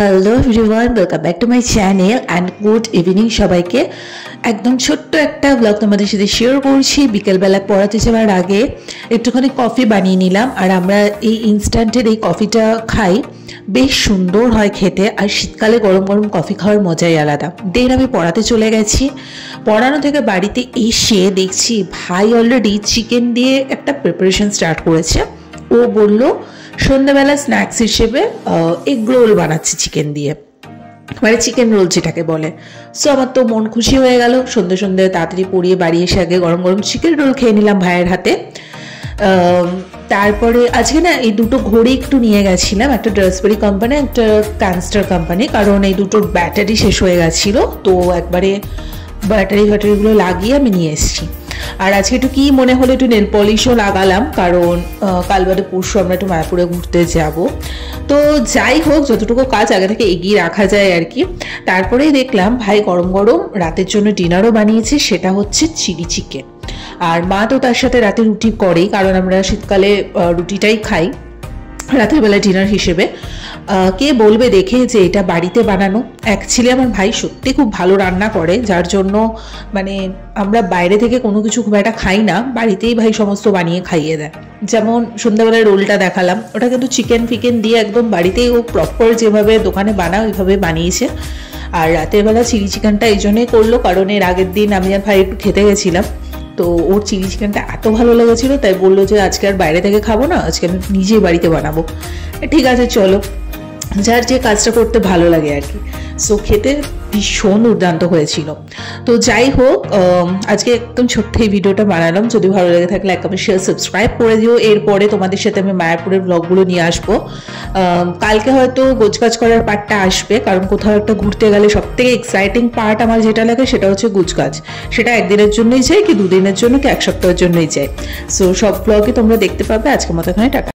Hello everyone, welcome back to my channel and good evening সবাইকে। একদম ছোট্ট একটা ব্লগ তোমাদের সাথে শেয়ার করছি। বিকেলবেলা পড়াতে যাওয়ার আগে একটুখানি কফি বানিয়ে নিলাম, আর আমরা এই ইনস্ট্যান্টের এই কফিটা খাই, বেশ সুন্দর হয় খেতে। আর শীতকালে গরম গরম কফি খাওয়ার মজাই আলাদা। দেন আমি পড়াতে চলে গেছি। পড়ানো থেকে বাড়িতে এসে দেখছি ভাই অলরেডি চিকেন দিয়ে একটা প্রিপারেশন স্টার্ট করেছে। ও বলল সন্ধ্যাবেলা স্ন্যাক্স হিসেবে এগ রোল বানাচ্ছি চিকেন দিয়ে, মানে চিকেন রোল যেটাকে বলে। সো আমার তো মন খুশি হয়ে গেল। সন্ধ্যে সন্ধ্যে তাড়াতাড়ি পড়িয়ে বাড়ি এসে আগে গরম গরম চিকেন রোল খেয়ে নিলাম ভাইয়ের হাতে। তারপরে আজকে না এই দুটো ঘড়ি একটু নিয়ে গেছিলাম, একটা ড্রেসবেরি কোম্পানি, একটা ক্যানস্টার কোম্পানি, কারণ এই দুটোর ব্যাটারি শেষ হয়ে গেছিলো। তো একবারে ব্যাটারিগুলো লাগিয়ে আমি নিয়ে এসেছি। আর আজকে একটু কি মনে হলো একটু নেল পলিশও লাগালাম, কারণ কাল বাদে পরশু আমরা একটু মায়াপুরে ঘুরতে যাব। তো যাই হোক, যতটুকু কাজ আগে থেকে এগিয়ে রাখা যায় আর কি। তারপরেই দেখলাম ভাই গরম গরম রাতের জন্য ডিনারও বানিয়েছে, সেটা হচ্ছে চিলি চিকেন। আর মা তো তার সাথে রাতে রুটি করেই, কারণ আমরা শীতকালে রুটিটাই খাই রাতের বেলা ডিনার হিসেবে। কে বলবে দেখে যে এটা বাড়িতে বানানো। অ্যাকচুয়ালি আমার ভাই সত্যি খুব ভালো রান্না করে, যার জন্য মানে আমরা বাইরে থেকে কোনো কিছু খুব একটা খাই না, বাড়িতেই ভাই সমস্ত বানিয়ে খাইয়ে দেয়। যেমন সন্ধ্যাবেলায় রোলটা দেখালাম, ওটা কিন্তু চিকেন ফিকেন দিয়ে একদম বাড়িতেই ও প্রপার যেভাবে দোকানে বানায় ওইভাবে বানিয়েছে। আর রাতের বেলা চিলি চিকেনটা এই জন্যই করলো, কারণ এর আগের দিন আমি আর ভাই একটু খেতে গেছিলাম, তো ওর চিলি চিকেনটা এত ভালো লেগেছিলো, তাই বললো যে আজকে আর বাইরে থেকে খাবো না, আজকে আমি নিজেই বাড়িতে বানাবো। ঠিক আছে চলো, যার যে কাজটা করতে ভালো লাগে আর কি। সো খেতে ভীষণ দুর্দান্ত হয়েছিল। তো যাই হোক, আজকে একদম ছোট্ট এই ভিডিওটা বানালাম। যদি ভালো লেগে থাকলে লাইক কমেন্ট শেয়ার সাবস্ক্রাইব করে দিও। এরপরে তোমাদের সাথে আমি মায়াপুরের ব্লগগুলো নিয়ে আসবো। কালকে হয়তো গোছগাছ করার পার্টটা আসবে, কারণ কোথাও একটা ঘুরতে গেলে সব থেকে এক্সাইটিং পার্ট আমার যেটা লাগে সেটা হচ্ছে গোছগাছ। সেটা একদিনের জন্যই চাই, কি দুদিনের জন্য, কি এক সপ্তাহের জন্যই চাই। সো সব ব্লগে তোমরা দেখতে পাবে। আজকের মতো এখানে টাটা।